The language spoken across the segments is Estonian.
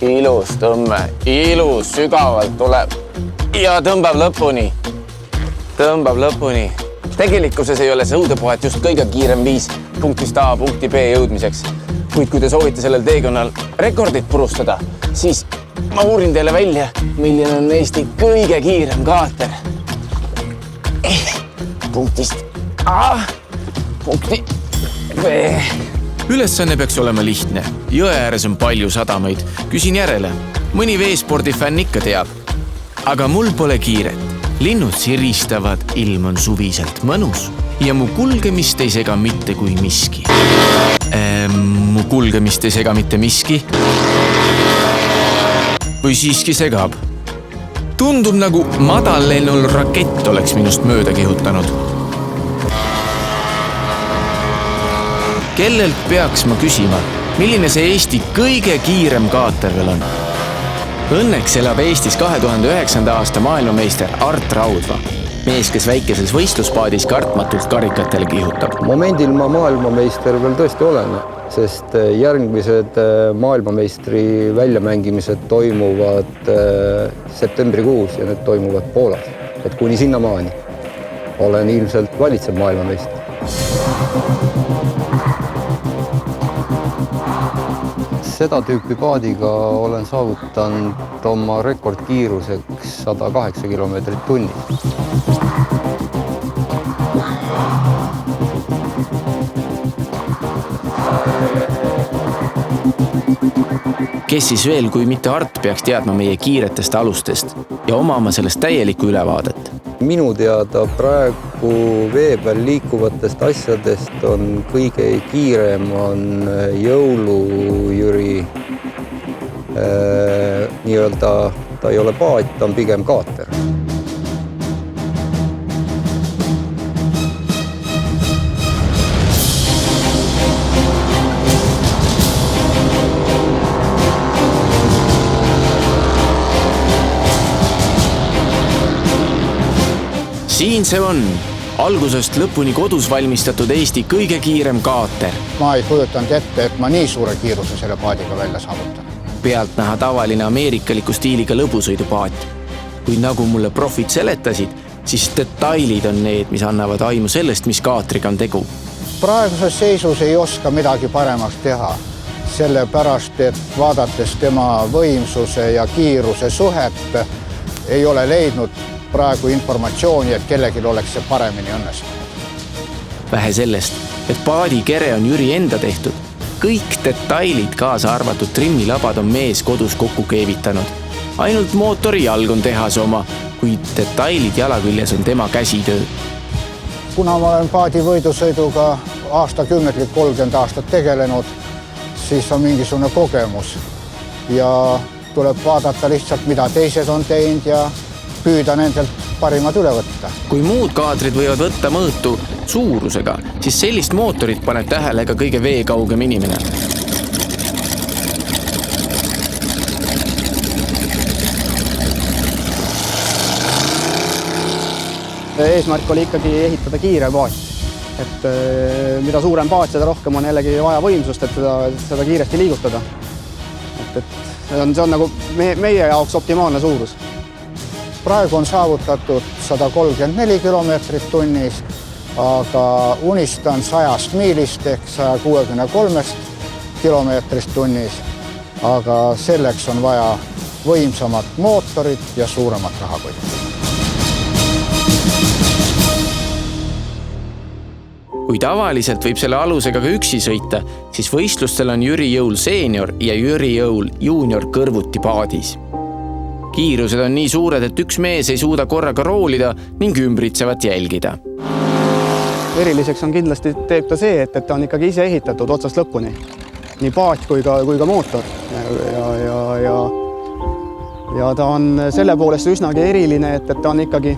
ilus tõmme, ilus, sügavalt tuleb ja tõmbab lõpuni. Tegelikkuses ei ole sõudepoet just kõige kiirem viis punktist A punkti B jõudmiseks. Kuid kui te soovite sellel teekonnal rekordit purustada, siis ma uurin teile välja, milline on Eesti kõige kiirem kaater. Punktist A punkti B. Ülesanne peaks olema lihtne. Jõe ääres on palju sadamaid. Küsin järele. Mõni veespordifänn ikka teab. Aga mul pole kiiret. Linnud siristavad, ilm on suviselt mõnus ja mu kulgemist ei sega mitte kui miski. Mu kulgemist ei sega mitte miski? Või siiski segab? Tundub nagu madallennul rakett oleks minust mööda kihutanud. Kellelt peaks ma küsima, milline see Eesti kõige kiirem kaater veel on? Õnneks elab Eestis 2009. aasta maailmameister Art Raudva. Mees, kes väikeses võistluspaadis kartmatult karikatele kihutab. Momendil ma maailmameister veel tõesti olen, sest järgmised maailmameistri väljamängimised toimuvad septembrikuus ja need toimuvad Poolas. Et kuni sinnamaani olen ilmselt valitsev maailmameister. Seda tüüpi paadiga olen saavutanud oma rekordkiiruseks 108 kilomeetrit tunnis. Kes siis veel, kui mitte Art, peaks teadma meie kiiretest alustest ja omama sellest täielikku ülevaadet? Minu teada praegu vee peal liikuvatest asjadest on kõige kiirem on jõulujüri. Nii-öelda ta ei ole paat, ta on pigem kaater. Siin see on. Algusest lõpuni kodus valmistatud Eesti kõige kiirem kaater. Ma ei kujutanud ette, et ma nii suure kiiruse selle paadiga välja saavutan. Pealt näha tavaline ameerikaliku stiiliga lõbusõidupaat. Kuid nagu mulle profid seletasid, siis detailid on need, mis annavad aimu sellest, mis kaatriga on tegu. Praeguses seisus ei oska midagi paremaks teha. Sellepärast, et vaadates tema võimsuse ja kiiruse suhet, ei ole leidnud praegu informatsiooni, et kellelgi oleks see paremini õnnestunud. Vähe sellest, et paadi kere on Jüri enda tehtud. Kõik detailid, kaasa arvatud trimmilabad, on mees kodus kokku keevitanud. Ainult mootori jalg on tehase oma, kuid detailid jalaküljes on tema käsitöö. Kuna ma olen paadi võidusõiduga aastakümnetlik 30 aastat tegelenud, siis on mingisugune kogemus. Ja tuleb vaadata lihtsalt, mida teised on teinud ja püüda nendelt parimad üle võtta. Kui muud kaatrid võivad võtta mõõtu suurusega, siis sellist mootorit paneb tähele ka kõige veekaugem inimene. Eesmärk oli ikkagi ehitada kiire paat. Et mida suurem paat, seda rohkem on jällegi vaja võimsust, et seda kiiresti liigutada. See on nagu meie jaoks optimaalne suurus. Praegu on saavutatud 134 kilomeetrit tunnis, aga unistan 100 miilist ehk 163 kilomeetrist tunnis, aga selleks on vaja võimsamat mootorit ja suuremat rahakotti. Kui tavaliselt võib selle alusega ka üksi sõita, siis võistlustel on Jüri Jõul seenior ja Jüri Jõul juunior kõrvuti paadis. Kiirused on nii suured, et üks mees ei suuda korraga roolida ning ümbritsevat jälgida. Eriliseks on kindlasti teeb ta see, et ta on ikkagi ise ehitatud otsast lõpuni. Nii paat kui ka mootor. Ja ta on selle poolest üsnagi eriline, et ta on ikkagi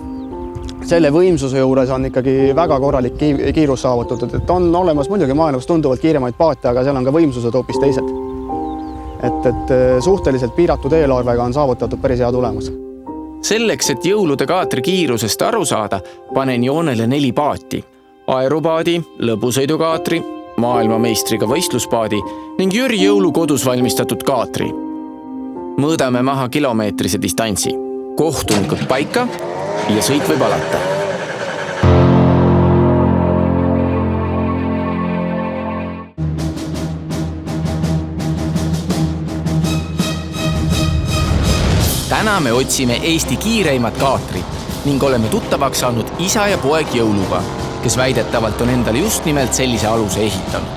selle võimsuse juures on ikkagi väga korralik kiirus saavutatud. Et on olemas muidugi maailmas tunduvalt kiiremaid paate, aga seal on ka võimsused hoopis teised. Et suhteliselt piiratud eelarvega on saavutatud päris hea tulemus. Selleks, et jõulude kaatri kiirusest aru saada, panen joonele 4 paati. Aerupaadi, lõbusõidukaatri, maailmameistriga võistluspaadi ning Jüri Jõulu kodus valmistatud kaatri. mõõdame maha kilomeetrise distantsi. Kohtunikud paika ja sõit võib alata. Täna me otsime Eesti kiireimat kaatrit ning oleme tuttavaks saanud isa ja poeg Jõuluga, kes väidetavalt on endale just nimelt sellise aluse ehitanud.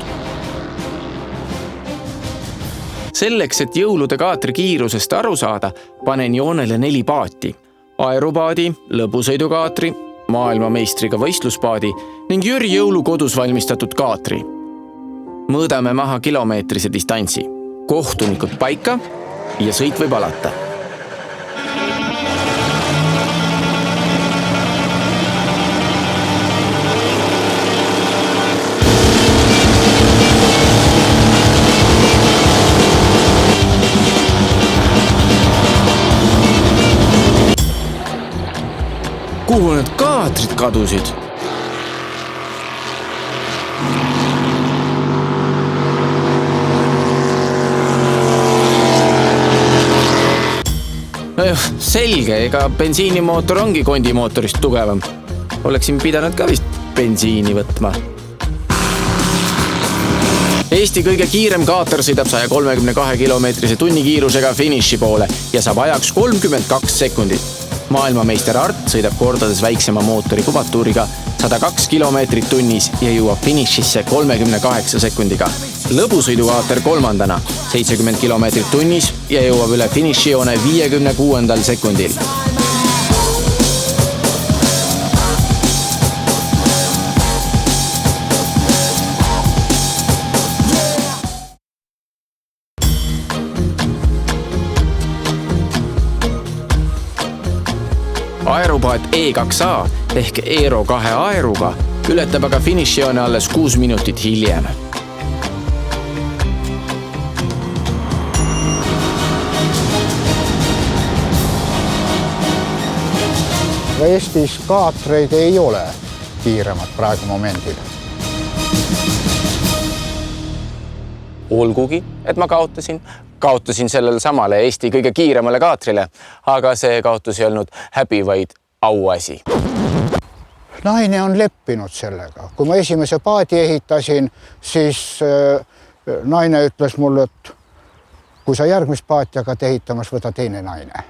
Selleks, et Jõulude kaatri kiirusest aru saada, panen joonele 4 paati. Aerupaadi, lõbusõidukaatri, maailmameistriga võistluspaadi ning Jüri Jõulu kodus valmistatud kaatri. Mõõdame maha kilomeetrise distantsi. Kohtunikud paika ja sõit võib alata. Kuhu need kaatrid kadusid? Nojah, selge, ega bensiinimootor ongi kondimootorist tugevam. Oleksin pidanud ka vist bensiini võtma. Eesti kõige kiirem kaater sõidab 132 kilomeetrise tunnikiirusega finiši poole ja saab ajaks 32 sekundit. Maailmameister Art sõidab kordades väiksema mootori kubatuuriga 102 kilomeetrit tunnis ja jõuab finišisse 38 sekundiga. Lõbusõidukaater kolmandana 70 kilomeetrit tunnis ja jõuab üle finišijoone 56. sekundil. Aerupaat E2A ehk Eero 2 aeruga ületab aga finišijoone alles 6 minutit hiljem. Eestis kaatreid ei ole kiiremad praegu momendil. Olgugi, et ma kaotasin sellele samale Eesti kõige kiiremale kaatrile, aga see kaotus ei olnud häbi, vaid auasi. Naine on leppinud sellega. Kui ma esimese paadi ehitasin, siis naine ütles mulle, et kui sa järgmist paati hakkad ehitamas, võta teine naine.